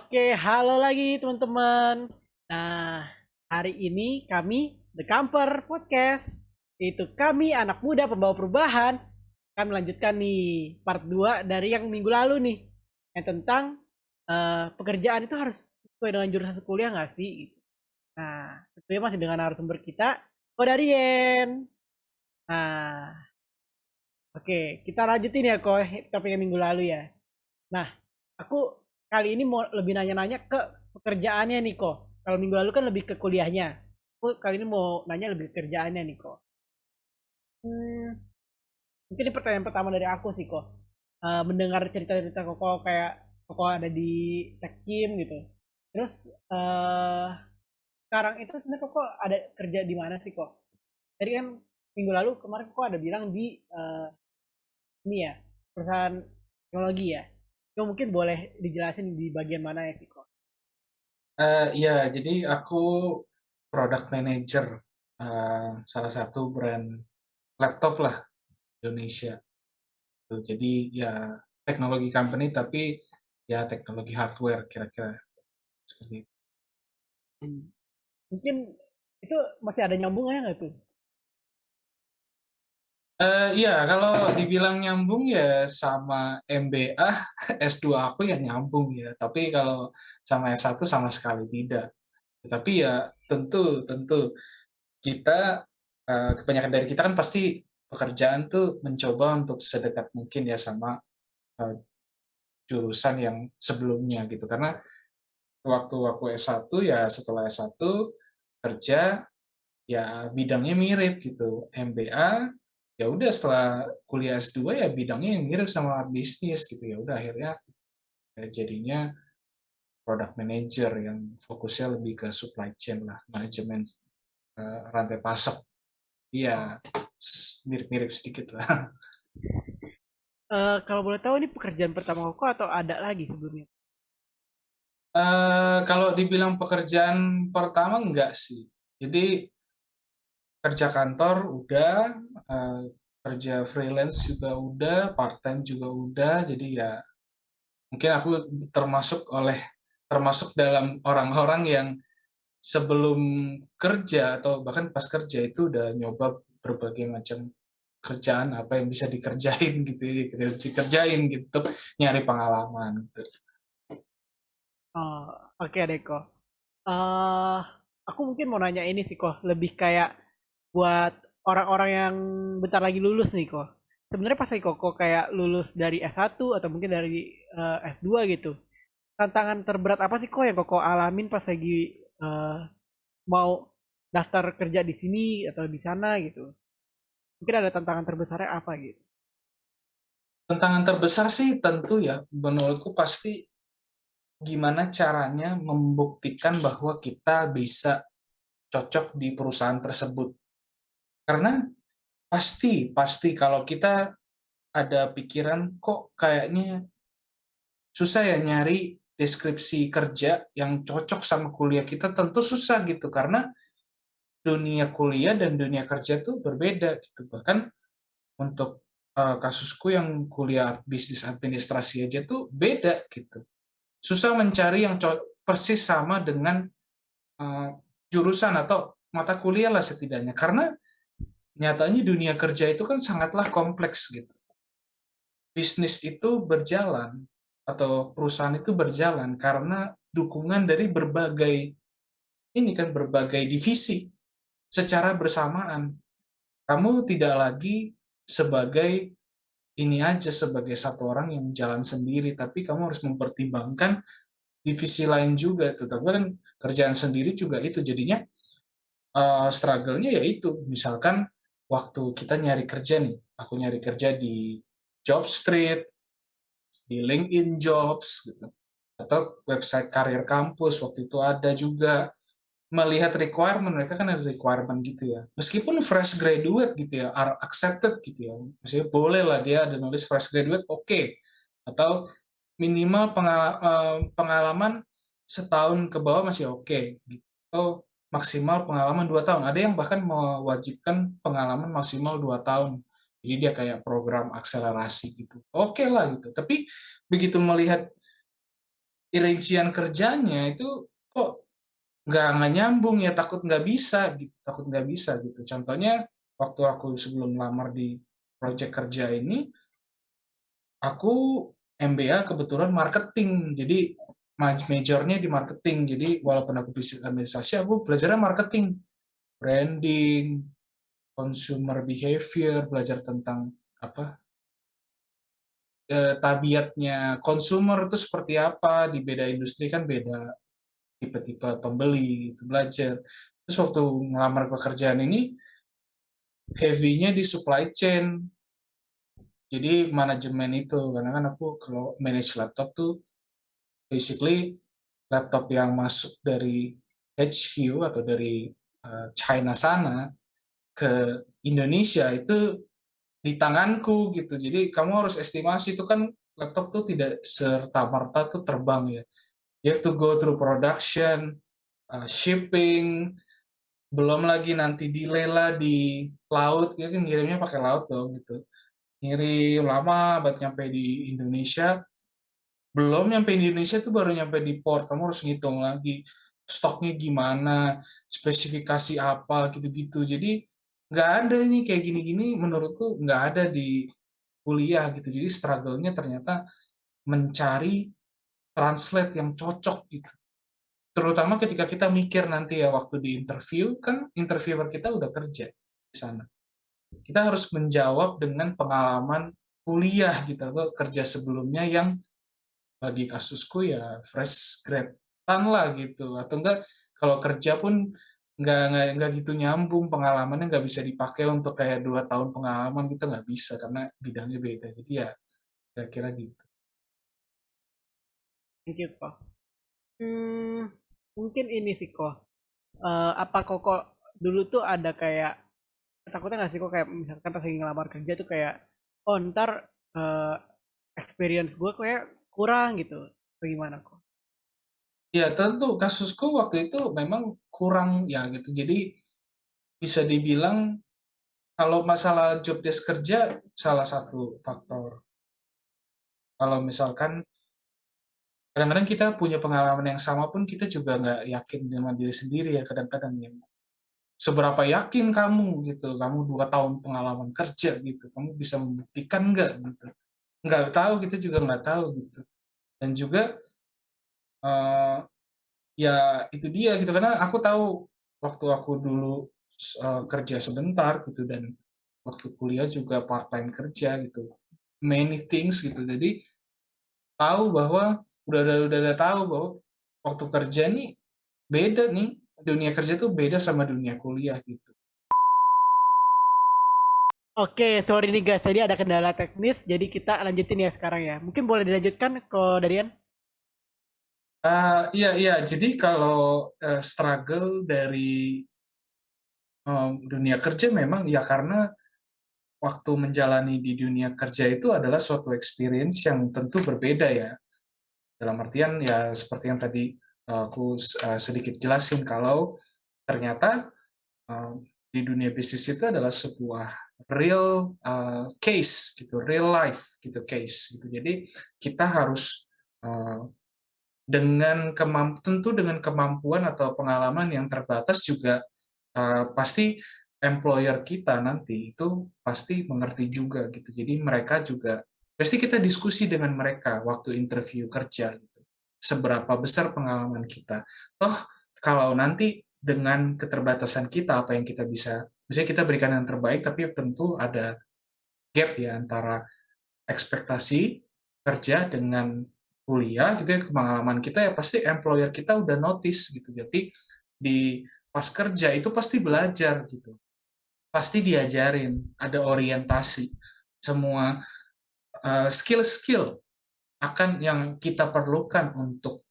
Oke, halo lagi teman-teman. Nah, hari ini kami The Camper Podcast. Itu kami anak muda pembawa perubahan. Kami lanjutkan nih part 2 dari yang minggu lalu nih. Yang tentang pekerjaan itu harus sesuai dengan jurusan kuliah nggak sih? Gitu. Nah, tentunya masih dengan narasumber kita, Kodarien. Nah, oke, kita lanjutin ya kok topik yang minggu lalu ya. Nah, aku kali ini mau lebih nanya-nanya ke pekerjaannya nih kok. Kalau minggu lalu kan lebih ke kuliahnya. Aku kali ini mau nanya lebih ke kerjaannya nih kok. Hmm, mungkin ini pertanyaan pertama dari aku sih kok. Mendengar cerita-cerita kok kayak kok ada di Tekim gitu. Terus eh sekarang itu sebenarnya kok ada kerja di mana sih kok? Tadi kan minggu lalu kemarin kok ada bilang di ini ya perusahaan teknologi ya. Itu mungkin boleh dijelasin di bagian mana ya sih kok? Iya, jadi aku product manager salah satu brand laptop lah Indonesia. Tuh, jadi ya teknologi company tapi ya teknologi hardware kira-kira seperti itu. Hmm. Mungkin itu masih ada nyambungnya nggak tuh? Iya, kalau dibilang nyambung ya sama MBA, S2 aku ya nyambung ya. Tapi kalau sama S1 sama sekali tidak. Tapi ya tentu tentu kita kebanyakan dari kita kan pasti pekerjaan tuh mencoba untuk sedekat mungkin ya sama eh, jurusan yang sebelumnya gitu. Karena waktu aku S1 ya setelah S1 kerja ya bidangnya mirip gitu. MBA ya udah setelah kuliah S2 ya bidangnya yang mirip sama bisnis gitu ya. Udah akhirnya jadinya product manager yang fokusnya lebih ke supply chain lah, manajemen rantai pasok. Iya, mirip-mirip sedikit lah. Kalau boleh tahu ini pekerjaan pertama koko atau ada lagi sebelumnya? Kalau dibilang pekerjaan pertama enggak sih. Jadi kerja kantor udah, eee, kerja freelance juga udah, part-time juga udah, jadi ya mungkin aku termasuk dalam orang-orang yang sebelum kerja atau bahkan pas kerja itu udah nyoba berbagai macam kerjaan apa yang bisa dikerjain gitu ya, dikerjain gitu, nyari pengalaman gitu. Oh, oke deh kok. Eh, aku mungkin mau nanya ini sih kok, lebih kayak buat orang-orang yang bentar lagi lulus nih kok. Sebenarnya pas koko kayak lulus dari S1 atau mungkin dari S2 gitu. Tantangan terberat apa sih kok yang koko alamin pas lagi eh, mau daftar kerja di sini atau di sana gitu? Mungkin ada tantangan terbesarnya apa gitu? Tantangan terbesar sih tentu ya, menurutku pasti gimana caranya membuktikan bahwa kita bisa cocok di perusahaan tersebut. Karena pasti pasti kalau kita ada pikiran, "Kok kayaknya susah ya nyari deskripsi kerja yang cocok sama kuliah kita," tentu susah gitu, karena dunia kuliah dan dunia kerja tuh berbeda gitu. Bahkan untuk, kasusku yang kuliah bisnis administrasi aja tuh beda gitu. Susah mencari yang persis sama dengan jurusan atau mata kuliah lah setidaknya, karena nyatanya dunia kerja itu kan sangatlah kompleks gitu. Bisnis itu berjalan atau perusahaan itu berjalan karena dukungan dari berbagai divisi secara bersamaan. Kamu tidak lagi sebagai ini aja, sebagai satu orang yang jalan sendiri, tapi kamu harus mempertimbangkan divisi lain juga tuh. Tapi kan kerjaan sendiri juga itu jadinya struggle-nya ya itu, misalkan waktu kita nyari kerja nih, aku nyari kerja di Jobstreet, di LinkedIn Jobs gitu, atau website karir kampus waktu itu ada juga. Melihat requirement, mereka kan ada requirement gitu ya. Meskipun fresh graduate gitu ya, are accepted gitu ya. Maksudnya boleh lah dia ada nulis fresh graduate, oke. Atau minimal pengalaman setahun ke bawah masih oke, gitu. Atau maksimal pengalaman 2 tahun. Ada yang bahkan mewajibkan pengalaman maksimal 2 tahun. Jadi dia kayak program akselerasi gitu. Oke lah gitu. Tapi begitu melihat rincian kerjanya itu kok nggak nyambung ya, takut nggak bisa gitu, contohnya waktu aku sebelum lamar di project kerja ini, aku MBA kebetulan marketing, jadi majornya di marketing. Jadi walaupun aku bisnis administrasi, aku belajarnya marketing, branding, consumer behavior, belajar tentang apa tabiatnya consumer itu seperti apa, di beda industri kan beda tipe-tipe pembeli, itu belajar. Terus waktu ngelamar pekerjaan ini, heavy-nya di supply chain, jadi manajemen itu, karena kan aku kalau manage laptop tuh basically laptop yang masuk dari HQ atau dari China sana ke Indonesia itu di tanganku gitu. Jadi kamu harus estimasi, itu kan laptop tuh tidak serta-merta tuh terbang ya. You have to go through production, shipping, belum lagi nanti dilela di laut, ya kan ngirimnya pakai laut dong gitu. Ngirim lama buat nyampe di Indonesia, belum nyampe di Indonesia tuh baru nyampe di port, kamu harus ngitung lagi stoknya gimana, spesifikasi apa, gitu-gitu. Jadi nggak ada nih kayak gini-gini, menurutku nggak ada di kuliah gitu. Jadi struggle-nya ternyata mencari translate yang cocok gitu. Terutama ketika kita mikir nanti ya waktu di interview, kan interviewer kita udah kerja di sana. Kita harus menjawab dengan pengalaman kuliah gitu atau kerja sebelumnya yang bagi kasusku ya fresh grade-an lah gitu, atau enggak kalau kerja pun nggak gitu nyambung, pengalamannya nggak bisa dipakai untuk kayak 2 tahun pengalaman gitu, nggak bisa karena bidangnya beda. Jadi ya kira-kira gitu. Thank you kok. Mungkin ini sih kok. Apa kok dulu tuh ada kayak takutnya nggak sih kok, kayak misalkan pas lagi ngelamar kerja tuh kayak, oh ntar eh, experience gue kayak kurang gitu, bagaimana kok? Ya tentu kasusku waktu itu memang kurang ya gitu. Jadi bisa dibilang kalau masalah job desk kerja salah satu faktor. Kalau misalkan kadang-kadang kita punya pengalaman yang sama pun kita juga nggak yakin dengan diri sendiri ya kadang-kadang ya. Seberapa yakin kamu gitu, kamu 2 tahun pengalaman kerja gitu, kamu bisa membuktikan nggak gitu. Nggak tahu, kita juga nggak tahu gitu. Dan juga eh, ya itu dia gitu, karena aku tahu waktu aku dulu kerja sebentar gitu, dan waktu kuliah juga part time kerja gitu, many things gitu. Jadi tahu bahwa udah tahu bahwa waktu kerja nih beda nih, dunia kerja tuh beda sama dunia kuliah gitu. Oke, sorry nih guys, tadi ada kendala teknis, jadi kita lanjutin ya sekarang ya. Mungkin boleh dilanjutkan ke Darian? Iya iya, jadi kalau struggle dari dunia kerja memang ya karena waktu menjalani di dunia kerja itu adalah suatu experience yang tentu berbeda ya. Dalam artian ya seperti yang tadi aku sedikit jelasin, kalau ternyata uh, di dunia bisnis itu adalah sebuah real case gitu, real life gitu case gitu. Jadi kita harus uh, tentu dengan kemampuan atau pengalaman yang terbatas juga pasti employer kita nanti itu pasti mengerti juga gitu. Jadi mereka juga pasti kita diskusi dengan mereka waktu interview kerja gitu. Seberapa besar pengalaman kita. Toh kalau nanti dengan keterbatasan kita apa yang kita bisa kita berikan yang terbaik, tapi tentu ada gap ya antara ekspektasi kerja dengan kuliah gitu ya, pengalaman kita ya pasti employer kita udah notice gitu. Jadi di pas kerja itu pasti belajar gitu, pasti diajarin, ada orientasi, semua skill-skill akan yang kita perlukan untuk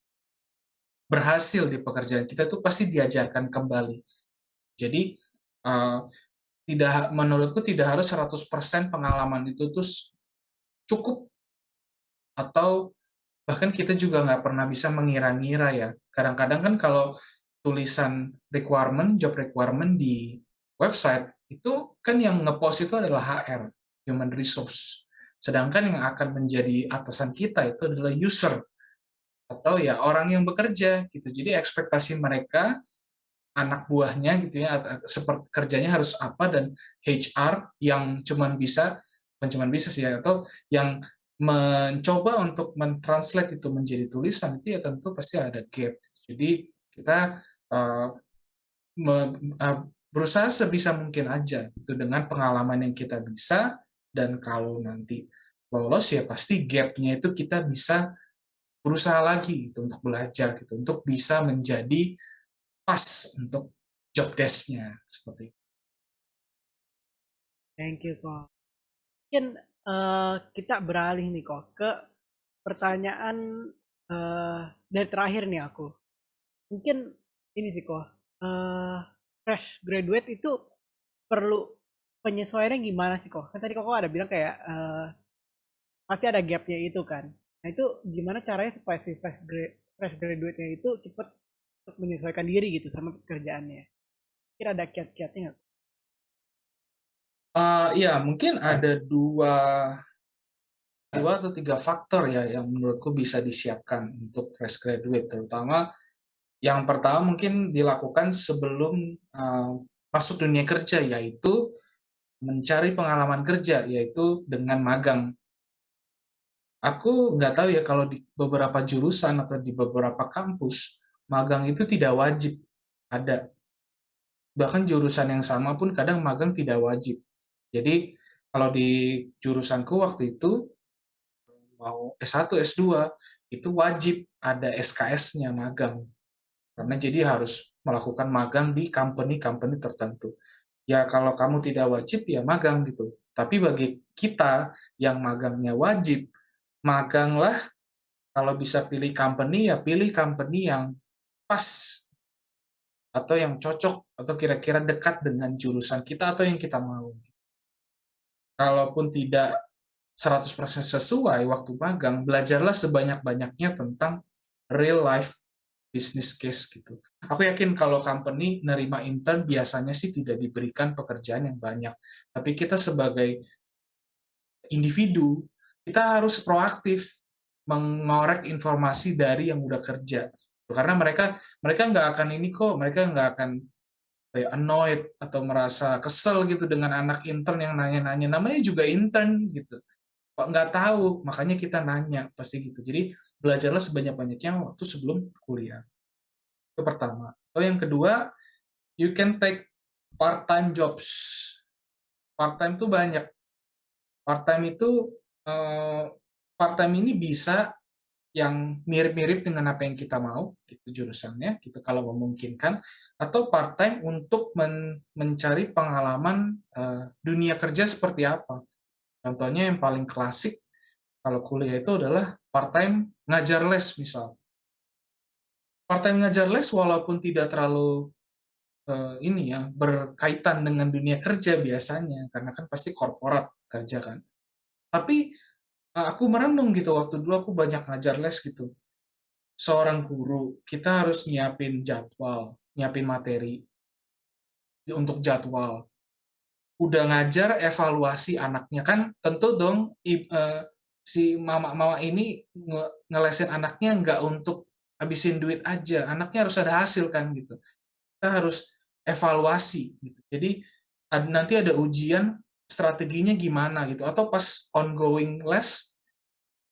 berhasil di pekerjaan kita tuh pasti diajarkan kembali. Jadi uh, tidak, menurutku tidak harus 100% pengalaman itu tuh cukup, atau bahkan kita juga nggak pernah bisa mengira-ngira ya. Kadang-kadang kan kalau tulisan requirement, job requirement di website, itu kan yang ngepost itu adalah HR, human resource. Sedangkan yang akan menjadi atasan kita itu adalah user, atau ya orang yang bekerja gitu. Jadi ekspektasi mereka anak buahnya gitu ya, seperti kerjanya harus apa, dan HR yang cuman bisa, bukan cuman bisa sih ya, atau yang mencoba untuk mentranslate itu menjadi tulisan, itu ya tentu pasti ada gap. Jadi kita uh, berusaha sebisa mungkin aja itu dengan pengalaman yang kita bisa, dan kalau nanti lolos ya pasti gapnya itu kita bisa berusaha lagi gitu untuk belajar gitu, untuk bisa menjadi pas untuk job desk-nya seperti itu. Thank you kok. Mungkin kita beralih nih kok ke pertanyaan dari terakhir nih aku. Mungkin ini sih kok, fresh graduate itu perlu penyesuaiannya gimana sih kok? Kan tadi kok ada bilang kayak pasti ada gapnya itu kan. Nah itu gimana caranya supaya si fresh graduate-nya itu cepet untuk menyesuaikan diri gitu sama pekerjaannya? Kira ada kiat-kiatnya nggak? Ya, mungkin ada dua atau tiga faktor ya yang menurutku bisa disiapkan untuk fresh graduate, terutama yang pertama mungkin dilakukan sebelum masuk dunia kerja, yaitu mencari pengalaman kerja, yaitu dengan magang. Aku nggak tahu ya kalau di beberapa jurusan atau di beberapa kampus, magang itu tidak wajib ada. Bahkan jurusan yang sama pun kadang magang tidak wajib. Jadi kalau di jurusanku waktu itu, mau S1, S2, itu wajib ada SKS-nya magang. Karena jadi harus melakukan magang di company-company tertentu. Ya kalau kamu tidak wajib, ya magang gitu. Tapi bagi kita yang magangnya wajib, maganglah. Kalau bisa pilih company, ya pilih company yang pas atau yang cocok atau kira-kira dekat dengan jurusan kita atau yang kita mau. Kalaupun tidak 100% sesuai waktu magang, belajarlah sebanyak-banyaknya tentang real life business case gitu. Aku yakin kalau company nerima intern biasanya sih tidak diberikan pekerjaan yang banyak. Tapi kita sebagai individu, kita harus proaktif mengorek informasi dari yang udah kerja. Karena mereka mereka nggak akan ini kok, mereka nggak akan kayak annoyed atau merasa kesel gitu dengan anak intern yang nanya-nanya. Namanya juga intern gitu. Kok nggak tahu, makanya kita nanya pasti gitu. Jadi belajarlah sebanyak-banyaknya waktu sebelum kuliah. Itu pertama. Atau yang kedua, you can take part-time jobs. Part-time tuh banyak. Part-time itu eh, part-time ini bisa yang mirip-mirip dengan apa yang kita mau, gitu jurusannya, gitu kalau memungkinkan, atau part-time untuk mencari pengalaman dunia kerja seperti apa. Contohnya yang paling klasik kalau kuliah itu adalah part-time ngajar les misal. Part-time ngajar les walaupun tidak terlalu ini ya berkaitan dengan dunia kerja biasanya, karena kan pasti korporat kerja kan. Tapi aku merenung gitu waktu dulu aku banyak ngajar les gitu. Seorang guru, kita harus nyiapin jadwal, nyiapin materi untuk jadwal. Udah ngajar, evaluasi anaknya kan tentu dong si mama-mama ini ngelesin anaknya nggak untuk habisin duit aja, anaknya harus ada hasil kan gitu. Kita harus evaluasi gitu. Jadi nanti ada ujian strateginya gimana gitu, atau pas ongoing les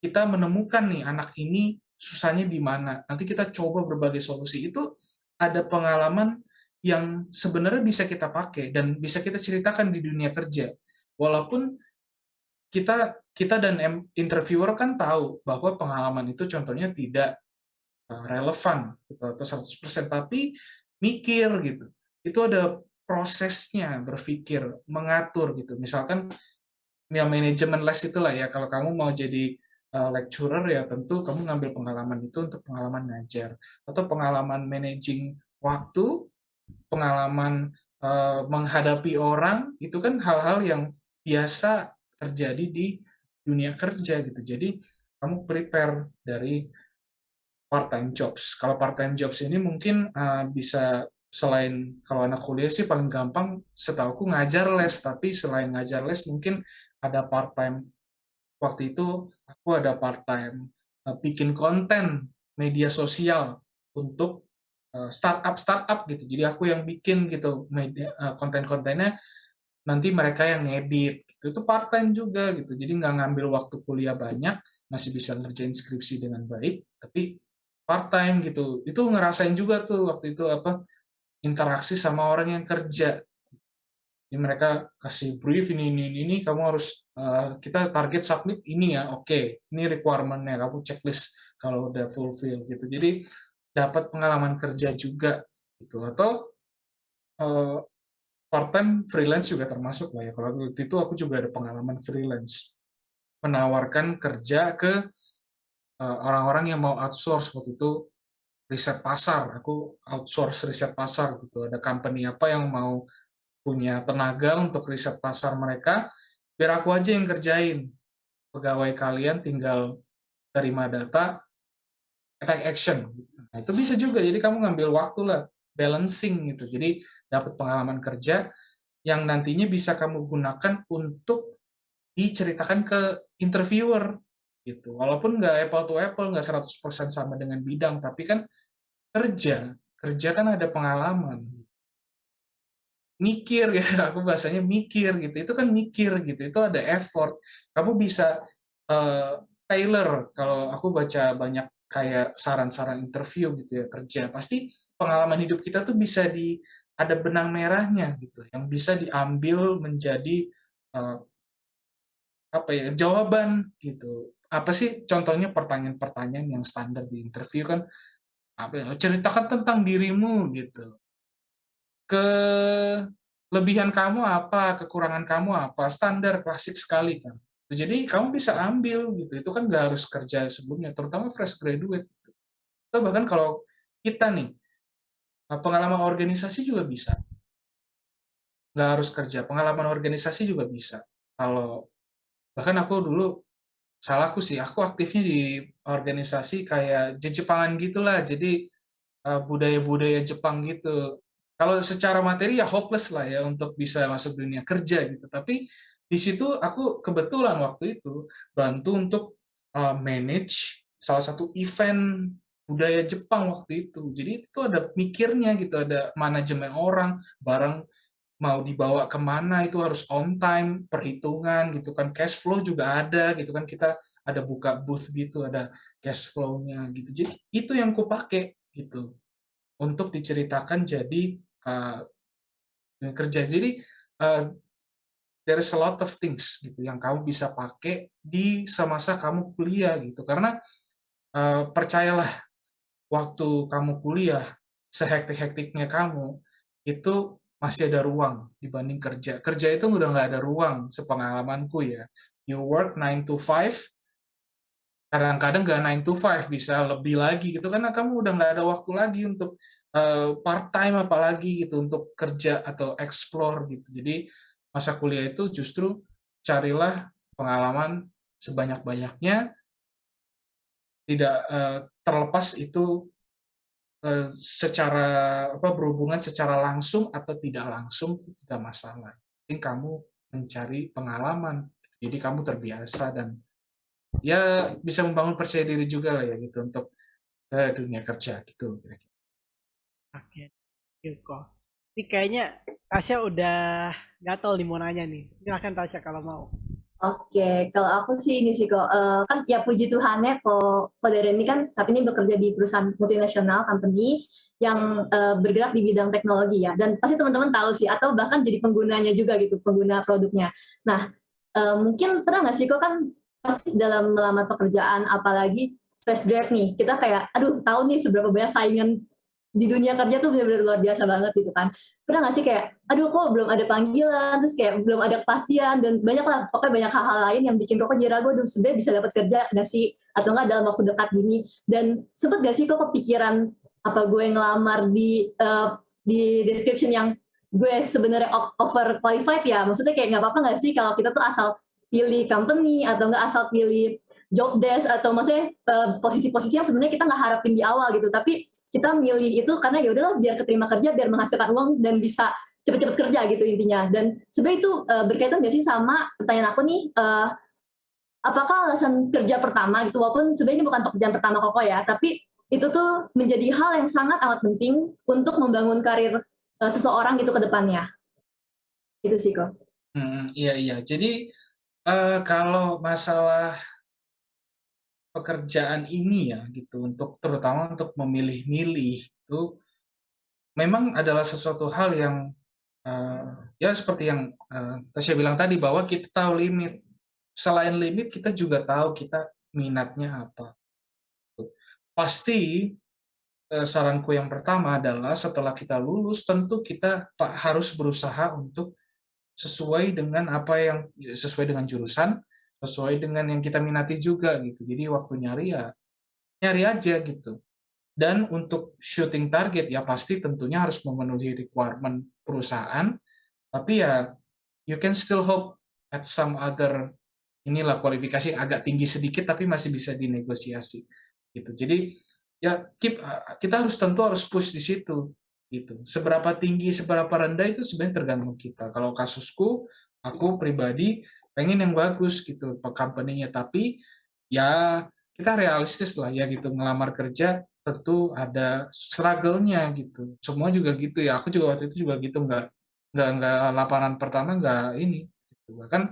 kita menemukan nih anak ini susahnya di mana. Nanti kita coba berbagai solusi. Itu ada pengalaman yang sebenarnya bisa kita pakai dan bisa kita ceritakan di dunia kerja. Walaupun kita kita dan interviewer kan tahu bahwa pengalaman itu contohnya tidak relevan gitu, atau 100%, tapi mikir gitu. Itu ada prosesnya, berpikir, mengatur gitu. Misalkan ya manajemen les itulah ya, kalau kamu mau jadi lecturer ya tentu kamu ngambil pengalaman itu untuk pengalaman ngajar, atau pengalaman managing waktu, pengalaman menghadapi orang, itu kan hal-hal yang biasa terjadi di dunia kerja gitu. Jadi kamu prepare dari part-time jobs. Kalau part-time jobs ini mungkin bisa, selain kalau anak kuliah sih paling gampang setauku ngajar les, tapi selain ngajar les mungkin ada part-time. Waktu itu aku ada part-time bikin konten media sosial untuk startup gitu. Jadi aku yang bikin gitu media konten-kontennya, nanti mereka yang ngedit gitu. Itu part time juga gitu. Jadi nggak ngambil waktu kuliah banyak, masih bisa ngerjain skripsi dengan baik, tapi part time gitu. Itu ngerasain juga tuh waktu itu apa interaksi sama orang yang kerja. Jadi mereka kasih brief ini, kamu harus kita target submit ini ya, oke, ini requirement-nya, kamu checklist kalau udah fulfill gitu. Jadi dapat pengalaman kerja juga gitu. Atau part time freelance juga termasuk lah ya. Kalau waktu itu aku juga ada pengalaman freelance menawarkan kerja ke orang-orang yang mau outsource waktu itu riset pasar. Aku outsource riset pasar gitu. Ada company apa yang mau punya tenaga untuk riset pasar mereka, biar aku aja yang kerjain. Pegawai kalian tinggal terima data, take action. Nah, itu bisa juga. Jadi kamu ngambil waktu lah, balancing gitu. Jadi dapat pengalaman kerja yang nantinya bisa kamu gunakan untuk diceritakan ke interviewer gitu. Walaupun nggak apple to apple, nggak 100% sama dengan bidang, tapi kan kerja, kerja kan ada pengalaman. Mikir ya, aku bahasanya mikir gitu. Itu kan mikir gitu. Itu ada effort. Kamu bisa tailor. Kalau aku baca banyak kayak saran-saran interview gitu ya kerja, pasti pengalaman hidup kita tuh bisa ada benang merahnya gitu, yang bisa diambil menjadi uh, apa ya jawaban gitu. Apa sih contohnya pertanyaan-pertanyaan yang standar di interview kan apa ya, ceritakan tentang dirimu gitu, kelebihan kamu apa, kekurangan kamu apa, standar klasik sekali kan. Jadi kamu bisa ambil gitu, itu kan nggak harus kerja sebelumnya, terutama fresh graduate gitu. Atau bahkan kalau kita nih pengalaman organisasi juga bisa, nggak harus kerja, pengalaman organisasi juga bisa. Kalau bahkan aku dulu salahku sih, aku aktifnya di organisasi kayak Jepangan gitulah, jadi budaya-budaya Jepang gitu. Kalau secara materi ya hopeless lah ya untuk bisa masuk dunia kerja gitu. Tapi di situ aku kebetulan waktu itu bantu untuk manage salah satu event budaya Jepang waktu itu. Jadi itu ada mikirnya gitu, ada manajemen orang, barang mau dibawa kemana itu harus on time, perhitungan gitu kan, cash flow juga ada gitu kan, kita ada buka booth gitu, ada cash flow-nya gitu. Jadi itu yang kupakai gitu untuk diceritakan jadi kerja. Jadi there is a lot of things gitu yang kamu bisa pakai di semasa kamu kuliah gitu. Karena percayalah waktu kamu kuliah sehektik-hektiknya kamu itu masih ada ruang dibanding kerja. Kerja itu udah nggak ada ruang sepengalamanku ya. You work 9 to 5, kadang-kadang nggak 9 to 5, bisa lebih lagi gitu karena kamu udah nggak ada waktu lagi untuk part time apalagi gitu untuk kerja atau explore gitu. Jadi masa kuliah itu justru carilah pengalaman sebanyak-banyaknya, tidak terlepas itu secara apa berhubungan secara langsung atau tidak langsung itu tidak masalah. Penting kamu mencari pengalaman. Jadi kamu terbiasa dan ya bisa membangun percaya diri juga lah ya gitu untuk dunia kerja gitu kira-kira. Oke, kok. Ini kayaknya Tasya udah gatel nih mau nanya nih. Silahkan Tasya kalau mau. Oke, kalau aku sih ini sih kok, kan ya puji Tuhan ya kok dari ini kan saat ini bekerja di perusahaan multinasional company yang bergerak di bidang teknologi ya, dan pasti teman-teman tahu sih, atau bahkan jadi penggunanya juga gitu, pengguna produknya. Nah, mungkin pernah nggak sih kok kan pasti dalam melamar pekerjaan, apalagi fresh grad nih, kita kayak, aduh tahu nih seberapa banyak saingan di dunia kerja tuh benar-benar luar biasa banget gitu kan. Pernah nggak sih kayak, aduh kok belum ada panggilan, terus kayak belum ada kepastian, dan banyak lah, pokoknya banyak hal-hal lain yang bikin kok jadi ragu, aduh sebenarnya bisa dapat kerja nggak sih, atau nggak dalam waktu dekat gini. Dan sempet nggak sih kok kepikiran, apa gue ngelamar di description yang gue sebenarnya over qualified ya, maksudnya kayak nggak apa-apa nggak sih kalau kita tuh asal pilih company, atau nggak asal pilih job desk, atau maksudnya posisi-posisi yang sebenarnya kita nggak harapin di awal gitu, tapi kita milih itu karena ya udahlah biar keterima kerja, biar menghasilkan uang dan bisa cepet-cepet kerja gitu intinya. Dan sebenarnya itu berkaitan gak sih sama pertanyaan aku nih, apakah alasan kerja pertama gitu, walaupun sebenarnya ini bukan pekerjaan pertama Koko ya, tapi itu tuh menjadi hal yang sangat amat penting untuk membangun karir seseorang gitu ke depannya. Itu sih kok. Iya iya. Jadi, kalau masalah pekerjaan ini ya gitu, terutama untuk memilih-milih, itu memang adalah sesuatu hal yang, ya seperti yang, Tasya bilang tadi bahwa kita tahu limit. Selain limit kita juga tahu kita minatnya apa. Pasti, saranku yang pertama adalah setelah kita lulus tentu kita harus berusaha untuk sesuai dengan jurusan, sesuai dengan yang kita minati juga gitu. Jadi waktu nyari ya nyari aja gitu. Dan untuk shooting target ya pasti tentunya harus memenuhi requirement perusahaan, tapi ya you can still hope at some other inilah kualifikasi agak tinggi sedikit tapi masih bisa dinegosiasi gitu. Jadi ya kita harus push di situ gitu. Seberapa tinggi, seberapa rendah itu sebenarnya tergantung kita. Kalau kasusku, aku pribadi pengen yang bagus gitu company-nya, tapi ya kita realistis lah ya gitu, ngelamar kerja tentu ada struggle-nya gitu. Semua juga gitu ya. Aku juga waktu itu juga gitu, nggak laporan pertama nggak ini. Gitu. Bahkan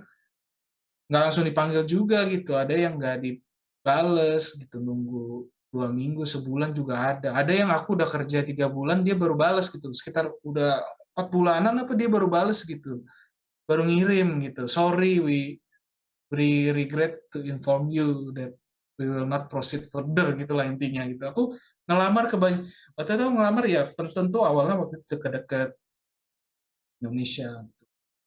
nggak langsung dipanggil juga gitu. Ada yang nggak dibales gitu, nunggu 2 minggu, sebulan juga ada. Ada yang aku udah kerja 3 bulan, dia baru bales gitu. Sekitar udah 4 bulanan apa dia baru bales gitu. Baru ngirim gitu. Sorry, we regret to inform you that we will not proceed further gitulah intinya gitu. Aku ngelamar waktu itu ngelamar ya tentu awalnya waktu itu dekat-dekat Indonesia.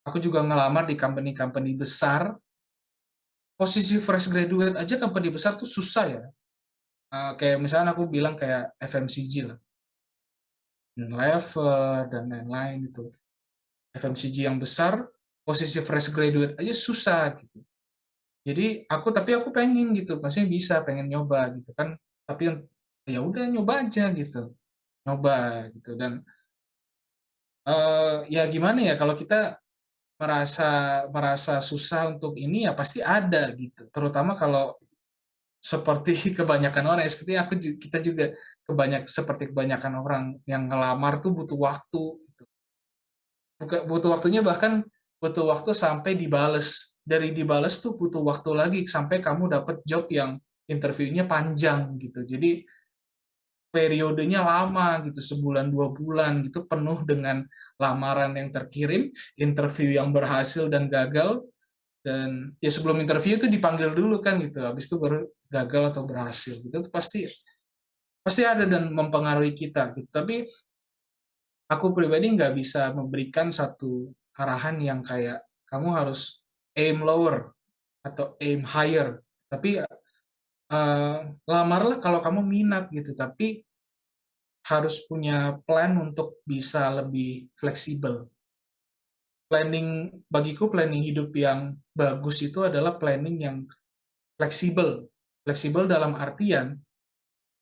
Aku juga ngelamar di company-company besar. Posisi fresh graduate aja company besar tuh susah ya. Kayak misalnya aku bilang kayak FMCG lah, Unilever dan lain-lain itu. FMCG yang besar, posisi fresh graduate aja susah gitu. Jadi tapi aku pengen gitu, maksudnya bisa pengen nyoba gitu kan. Tapi ya udah nyoba aja gitu. Nyoba gitu dan ya gimana ya kalau kita merasa susah untuk ini ya pasti ada gitu. Terutama kalau seperti kebanyakan orang, seperti kita juga seperti kebanyakan orang yang ngelamar tuh butuh waktu. Gitu. Butuh waktunya bahkan butuh waktu sampai dibales. Dari dibales tuh butuh waktu lagi sampai kamu dapat job yang interviewnya panjang gitu. Jadi periodenya lama gitu, sebulan 2 bulan gitu, penuh dengan lamaran yang terkirim, interview yang berhasil dan gagal, dan ya sebelum interview itu dipanggil dulu kan gitu, habis itu baru gagal atau berhasil gitu. Itu pasti ada dan mempengaruhi kita gitu. Tapi aku pribadi nggak bisa memberikan satu arahan yang kayak kamu harus aim lower atau aim higher, tapi lamarlah kalau kamu minat gitu, tapi harus punya plan untuk bisa lebih fleksibel. Bagiku planning hidup yang bagus itu adalah planning yang fleksibel. Fleksibel dalam artian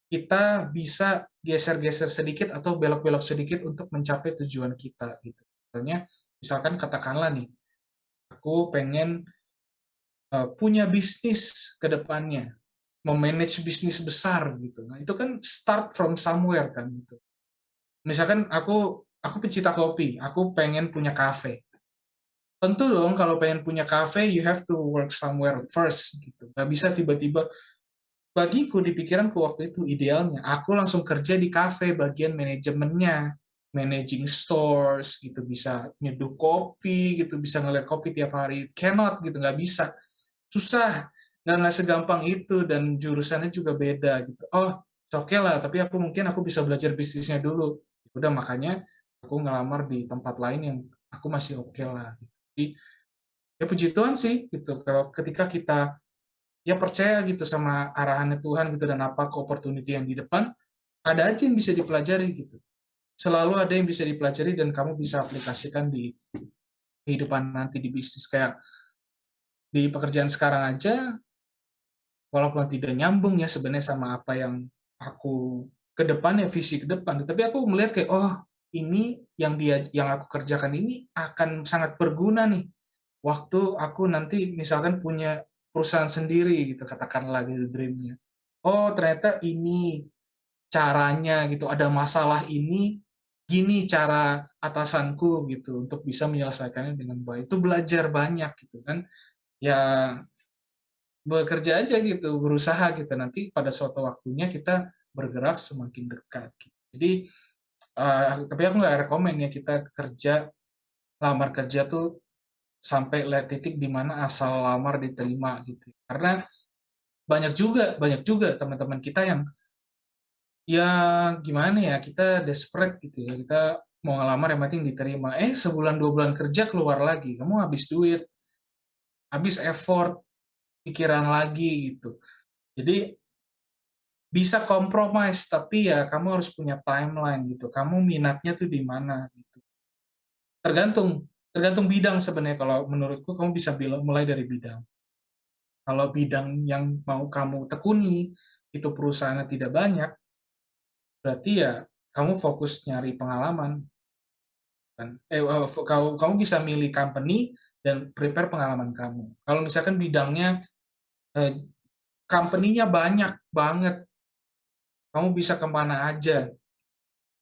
kita bisa geser-geser sedikit atau belok-belok sedikit untuk mencapai tujuan kita gitu. Misalkan katakanlah nih, aku pengen punya bisnis ke depannya, memanage bisnis besar gitu. Nah, itu kan start from somewhere kan gitu. Misalkan aku pecinta kopi, aku pengen punya kafe. Tentu dong kalau pengen punya kafe, you have to work somewhere first gitu. Gak bisa tiba-tiba, bagiku di pikiranku waktu itu idealnya, aku langsung kerja di kafe bagian manajemennya, managing stores gitu, bisa nyeduh kopi gitu, bisa ngeliat kopi tiap hari. Cannot gitu, nggak bisa. Susah, nggak segampang itu dan jurusannya juga beda gitu. Oh, oke lah, tapi mungkin aku bisa belajar bisnisnya dulu. Udah makanya aku ngelamar di tempat lain yang aku masih oke lah. Jadi, ya puji Tuhan sih gitu. Kalau ketika kita ya percaya gitu sama arahannya Tuhan gitu dan apa opportunity yang di depan, ada aja yang bisa dipelajari gitu. Selalu ada yang bisa dipelajari dan kamu bisa aplikasikan di kehidupan nanti di bisnis. Kayak di pekerjaan sekarang aja, walaupun tidak nyambung ya sebenarnya sama apa yang aku ke depan ya, visi ke depan, tapi aku melihat kayak oh ini yang aku kerjakan ini akan sangat berguna nih waktu aku nanti misalkan punya perusahaan sendiri gitu, katakanlah gitu dreamnya. Oh ternyata ini caranya gitu, ada masalah ini, gini cara atasanku gitu untuk bisa menyelesaikannya dengan baik. Itu belajar banyak gitu kan. Ya bekerja aja gitu, berusaha gitu. Nanti pada suatu waktunya kita bergerak semakin dekat. Gitu. Jadi, tapi aku nggak rekomen ya kita lamar kerja tuh sampai lihat titik di mana asal lamar diterima gitu. Karena banyak juga teman-teman kita yang ya gimana ya, kita desperate gitu ya, kita mau ngelamar yang penting diterima. Sebulan 2 bulan kerja keluar lagi, kamu habis duit, habis effort, pikiran lagi gitu. Jadi bisa compromise, tapi ya kamu harus punya timeline gitu. Kamu minatnya tuh di mana gitu. Tergantung tergantung bidang sebenarnya. Kalau menurutku kamu bisa mulai dari bidang. Kalau bidang yang mau kamu tekuni itu perusahaannya tidak banyak, berarti ya kamu fokus nyari pengalaman kan. Kamu bisa milih company dan prepare pengalaman kamu. Kalau misalkan bidangnya eh, company-nya banyak banget, kamu bisa kemana aja.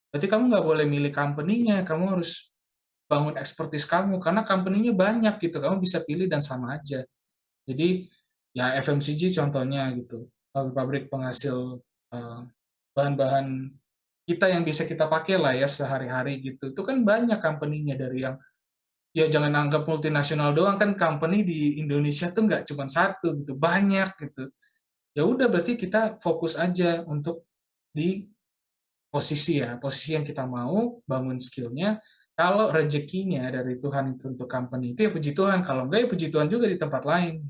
Berarti kamu nggak boleh milih company-nya, kamu harus bangun expertise kamu, karena company-nya banyak gitu, kamu bisa pilih dan sama aja. Jadi, ya FMCG contohnya gitu, pabrik-pabrik penghasil bahan-bahan kita yang bisa kita pakai lah ya sehari-hari gitu. Itu kan banyak company-nya dari yang, ya jangan anggap multinasional doang, kan company di Indonesia tuh nggak cuma satu gitu, banyak gitu. Ya udah berarti kita fokus aja untuk di posisi yang kita mau, bangun skill-nya. Kalau rezekinya dari Tuhan itu untuk company itu ya puji Tuhan, kalau enggak ya puji Tuhan juga di tempat lain.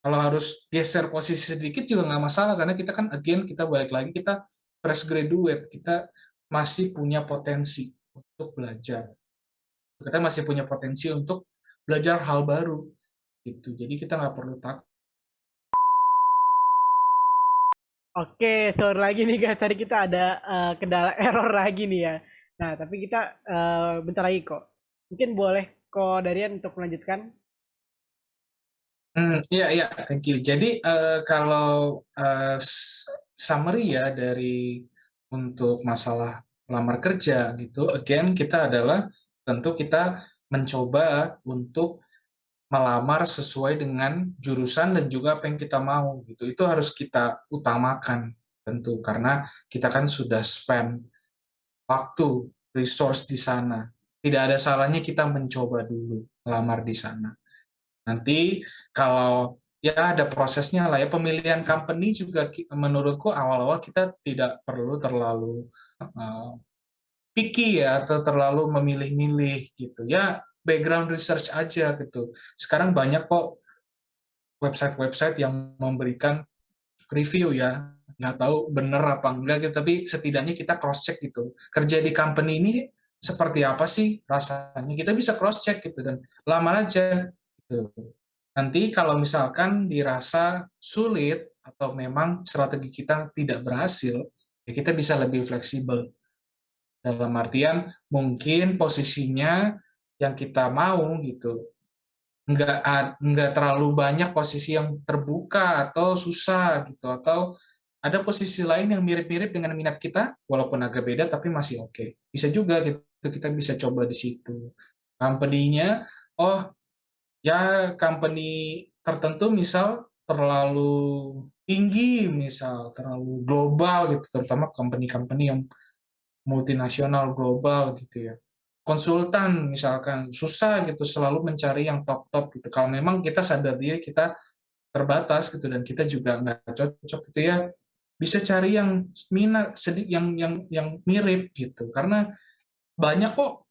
Kalau harus geser posisi sedikit juga nggak masalah, karena kita kan again kita balik lagi, kita fresh graduate, kita masih punya potensi untuk belajar. Kita masih punya potensi untuk belajar hal baru gitu. Jadi kita nggak perlu takut. Oke, sorry lagi nih guys, tadi kita ada kendala error lagi nih ya. Nah, tapi kita bentar lagi kok. Mungkin boleh kok Darian untuk melanjutkan. Iya, iya, thank you. Jadi kalau summary ya dari untuk masalah lamar kerja gitu, again kita adalah tentu kita mencoba untuk melamar sesuai dengan jurusan dan juga apa yang kita mau gitu. Itu harus kita utamakan tentu karena kita kan sudah spend waktu, resource di sana. Tidak ada salahnya kita mencoba dulu melamar di sana. Nanti kalau ya ada prosesnya lah ya, pemilihan company juga menurutku awal-awal kita tidak perlu terlalu picky ya atau terlalu memilih-milih gitu ya, background research aja gitu. Sekarang banyak kok website-website yang memberikan review ya, nggak tahu bener apa enggak gitu, tapi setidaknya kita cross check gitu, kerja di company ini seperti apa sih rasanya, kita bisa cross check gitu dan lamar aja gitu. Nanti kalau misalkan dirasa sulit atau memang strategi kita tidak berhasil, ya kita bisa lebih fleksibel. Dalam artian mungkin posisinya yang kita mau gitu, nggak terlalu banyak posisi yang terbuka atau susah gitu, atau ada posisi lain yang mirip-mirip dengan minat kita, walaupun agak beda tapi masih oke. Bisa juga gitu, kita bisa coba di situ. Company-nya, oh ya company tertentu misal terlalu tinggi, misal terlalu global gitu, terutama company-company yang multinasional global gitu ya. Konsultan misalkan susah gitu selalu mencari yang top-top gitu. Kalau memang kita sadar diri kita terbatas gitu dan kita juga nggak cocok gitu ya, bisa cari yang minat sedikit yang mirip gitu. Karena banyak kok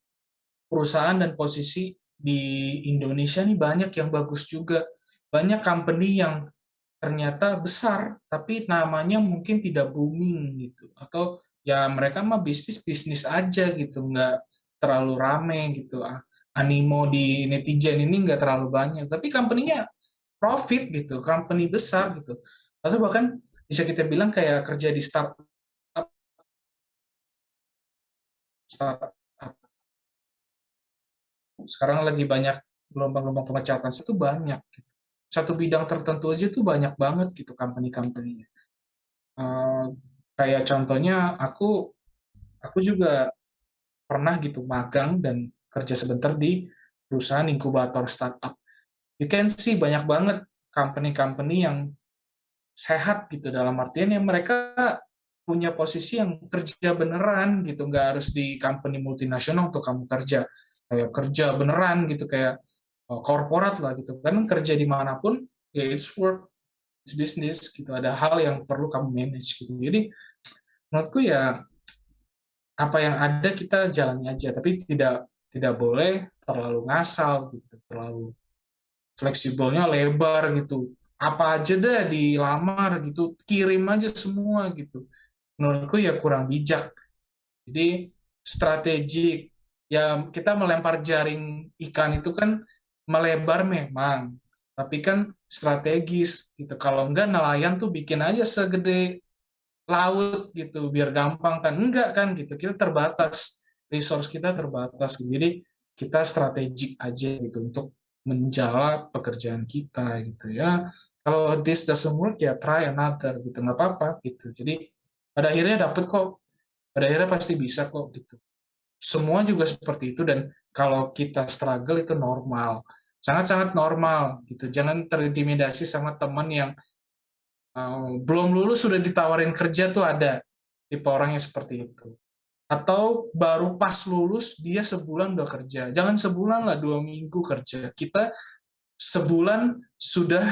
perusahaan dan posisi di Indonesia nih banyak yang bagus juga. Banyak company yang ternyata besar, tapi namanya mungkin tidak booming gitu. Atau ya mereka mah bisnis-bisnis aja gitu, nggak terlalu rame gitu. Animo di netizen ini nggak terlalu banyak, tapi company-nya profit gitu, company besar gitu. Atau bahkan bisa kita bilang kayak kerja di startup startup sekarang lagi banyak gelombang-gelombang pemecatan itu banyak gitu. Satu bidang tertentu aja tuh banyak banget gitu company-company-nya. Kayak contohnya aku juga pernah gitu magang dan kerja sebentar di perusahaan inkubator startup. You can see banyak banget company-company yang sehat gitu, dalam artian yang mereka punya posisi yang kerja beneran gitu, nggak harus di company multinasional untuk kamu kerja, kayak kerja beneran gitu, kayak korporat lah gitu kan, kerja dimanapun ya it's work, it's business gitu, ada hal yang perlu kamu manage gitu. Jadi menurutku ya apa yang ada kita jalani aja, tapi tidak tidak boleh terlalu ngasal gitu, terlalu fleksibelnya lebar gitu. Apa aja deh dilamar gitu, kirim aja semua gitu. Menurutku ya kurang bijak. Jadi strategik, ya kita melempar jaring ikan itu kan melebar memang, tapi kan strategis gitu. Kalau enggak nelayan tuh bikin aja segede laut gitu biar gampang kan, enggak kan gitu, kita terbatas, resource kita terbatas gitu. Jadi kita strategik aja gitu untuk menjawab pekerjaan kita gitu ya. Kalau this doesn't work ya try another gitu, nggak apa-apa gitu. Jadi pada akhirnya dapet kok, pada akhirnya pasti bisa kok gitu. Semua juga seperti itu, dan kalau kita struggle itu normal, sangat-sangat normal gitu. Jangan terintimidasi sama teman yang belum lulus sudah ditawarin kerja, tuh ada tipe orang yang seperti itu. Atau baru pas lulus dia sebulan udah kerja. Jangan sebulan lah, 2 minggu kerja. Kita sebulan sudah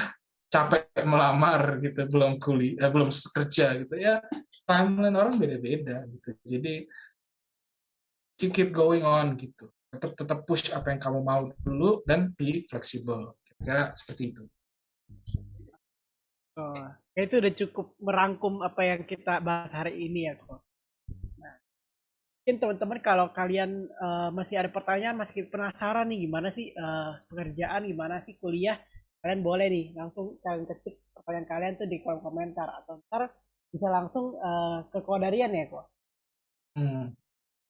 capek melamar gitu, belum kuliah, belum kerja gitu ya. Timeline orang beda-beda gitu. Jadi keep going on gitu. Tetap push apa yang kamu mau dulu dan be fleksibel. Kira-kira seperti itu. Oh, itu udah cukup merangkum apa yang kita bahas hari ini ya kok. Nah, mungkin teman-teman kalau kalian masih ada pertanyaan, masih penasaran nih gimana sih pekerjaan, gimana sih kuliah, kalian boleh nih langsung kalian ketik pertanyaan kalian tuh di kolom komentar, atau ntar bisa langsung ke Kodarian ya kok.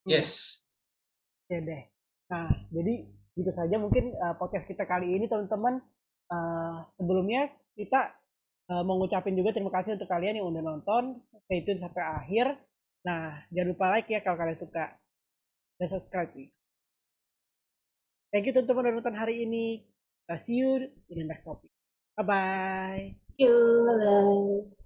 Yes. Oke deh. Nah, jadi gitu saja mungkin podcast kita kali ini teman-teman. Sebelumnya kita mau ngucapin juga terima kasih untuk kalian yang udah nonton, stay tune sampai akhir. Nah, jangan lupa like ya kalau kalian suka, dan subscribe. Thank you teman-teman udah nonton hari ini. See you in the next topic. Bye-bye. Thank you, bye.